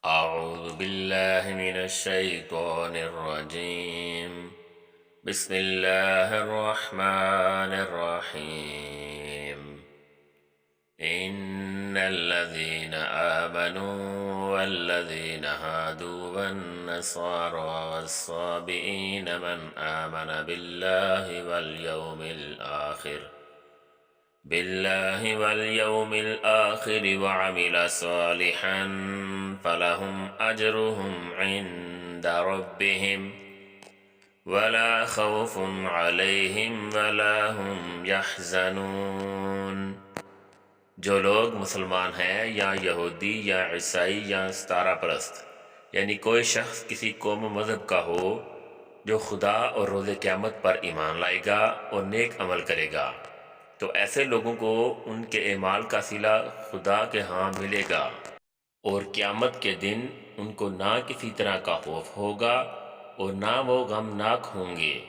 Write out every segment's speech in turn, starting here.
أعوذ بالله من الشيطان الرجيم. بسم الله الرحمن الرحيم. إن الذين آمنوا والذين هادوا والنصارى والصابئين من آمن بالله واليوم الآخر وعمل صالحا فلهم أجرهم عند ربهم ولا خوف عليهم ولا هم يحزنون۔ جو لوگ مسلمان ہیں یا یہودی یا عیسائی یا ستارہ پرست، یعنی کوئی شخص کسی قوم و مذہب کا ہو، جو خدا اور روز قیامت پر ایمان لائے گا اور نیک عمل کرے گا، تو ایسے لوگوں کو ان کے اعمال کا صلہ خدا کے ہاں ملے گا، اور قیامت کے دن ان کو نہ کسی طرح کا خوف ہوگا اور نہ وہ غمناک ہوں گے۔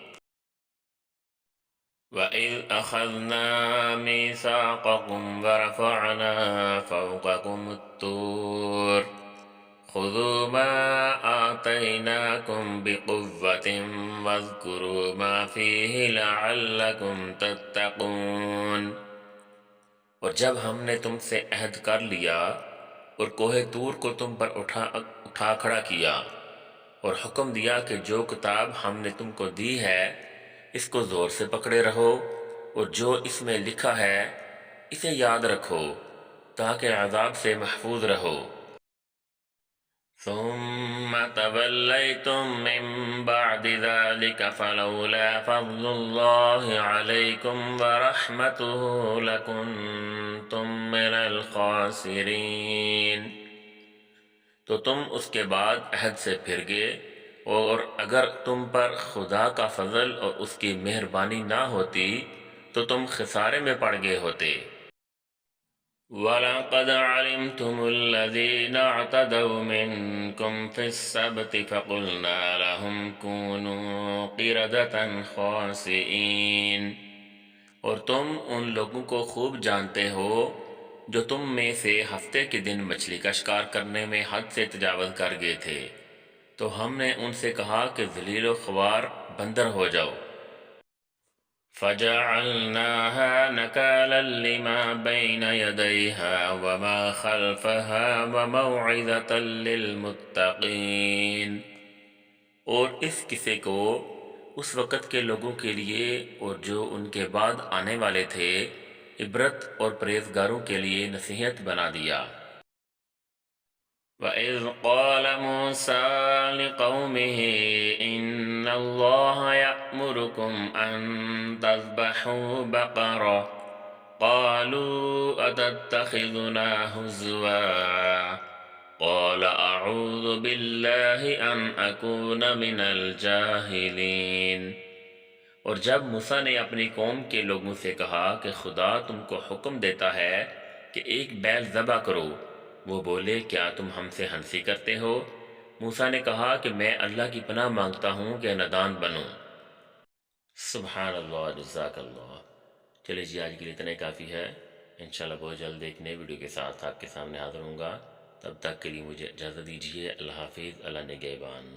وَإِذْ أَخَذْنَا مِيثَاقَكُمْ وَرَفَعْنَا فَوْقَكُمُ الطُّورَ خُذُوا مَا آتَيْنَاكُمْ بِقُوَّةٍ وَاذْكُرُوا مَا فِيهِ لَعَلَّكُمْ تَتَّقُونَ۔ اور جب ہم نے تم سے عہد کر لیا اور کوہ طور کو تم پر اٹھا کھڑا کیا اور حکم دیا کہ جو کتاب ہم نے تم کو دی ہے اس کو زور سے پکڑے رہو، اور جو اس میں لکھا ہے اسے یاد رکھو تاکہ عذاب سے محفوظ رہو۔ ثم توليتم من بعد ذلك فلولا فضل الله عليكم ورحمته لكنتم من الخاسرين۔ تو تم اس کے بعد عہد سے پھر گئے، اور اگر تم پر خدا کا فضل اور اس کی مہربانی نہ ہوتی تو تم خسارے میں پڑ گئے ہوتے۔ وَلَقَدْ عَلِمْتُمُ الَّذِينَ اعْتَدَوْا مِنْكُمْ فِي السَّبْتِ فَقُلْنَا لَهُمْ كُونُوا قِرَدَةً خَاسِئِينَ۔ اور تم ان لوگوں کو خوب جانتے ہو جو تم میں سے ہفتے کے دن مچھلی کا شکار کرنے میں حد سے تجاوز کر گئے تھے، تو ہم نے ان سے کہا کہ ذلیل و خوار بندر ہو جاؤ۔ فَجَعَلْنَاهَا نَكَالًا لِمَا بَيْنَ يَدَيْهَا وَمَا خَلْفَهَا وَمَوْعِظَةً لِلْمُتَّقِينَ۔ اور اس قصے کو اس وقت کے لوگوں کے لیے اور جو ان کے بعد آنے والے تھے عبرت اور پرہیزگاروں کے لیے نصیحت بنا دیا۔ وَإِذْ قَالَ مُوسَىٰ لِقَوْمِهِ إِنَّ اللَّهَ يَأْمُرُكُمْ أَن تَذْبَحُوا بَقَرَةً قَالُوا أَتَتَّخِذُنَا هُزُوًا قَالَ أَعُوذُ بِاللَّهِ أَنْ أَكُونَ مِنَ الْجَاهِلِينَ۔ اور جب موسیٰ نے اپنی قوم کے لوگوں سے کہا کہ خدا تم کو حکم دیتا ہے کہ ایک بیل ذبح کرو، وہ بولے کیا تم ہم سے ہنسی کرتے ہو؟ موسیٰ نے کہا کہ میں اللہ کی پناہ مانگتا ہوں کہ نادان بنوں۔ سبحان اللہ، جزاک اللہ۔ چلے جی، آج کے لیے اتنا ہی کافی ہے۔ انشاءاللہ بہت جلد ایک نئے ویڈیو کے ساتھ آپ کے سامنے حاضر ہوں گا۔ تب تک کے لیے مجھے اجازت دیجیے۔ اللہ حافظ، اللہ نگہبان۔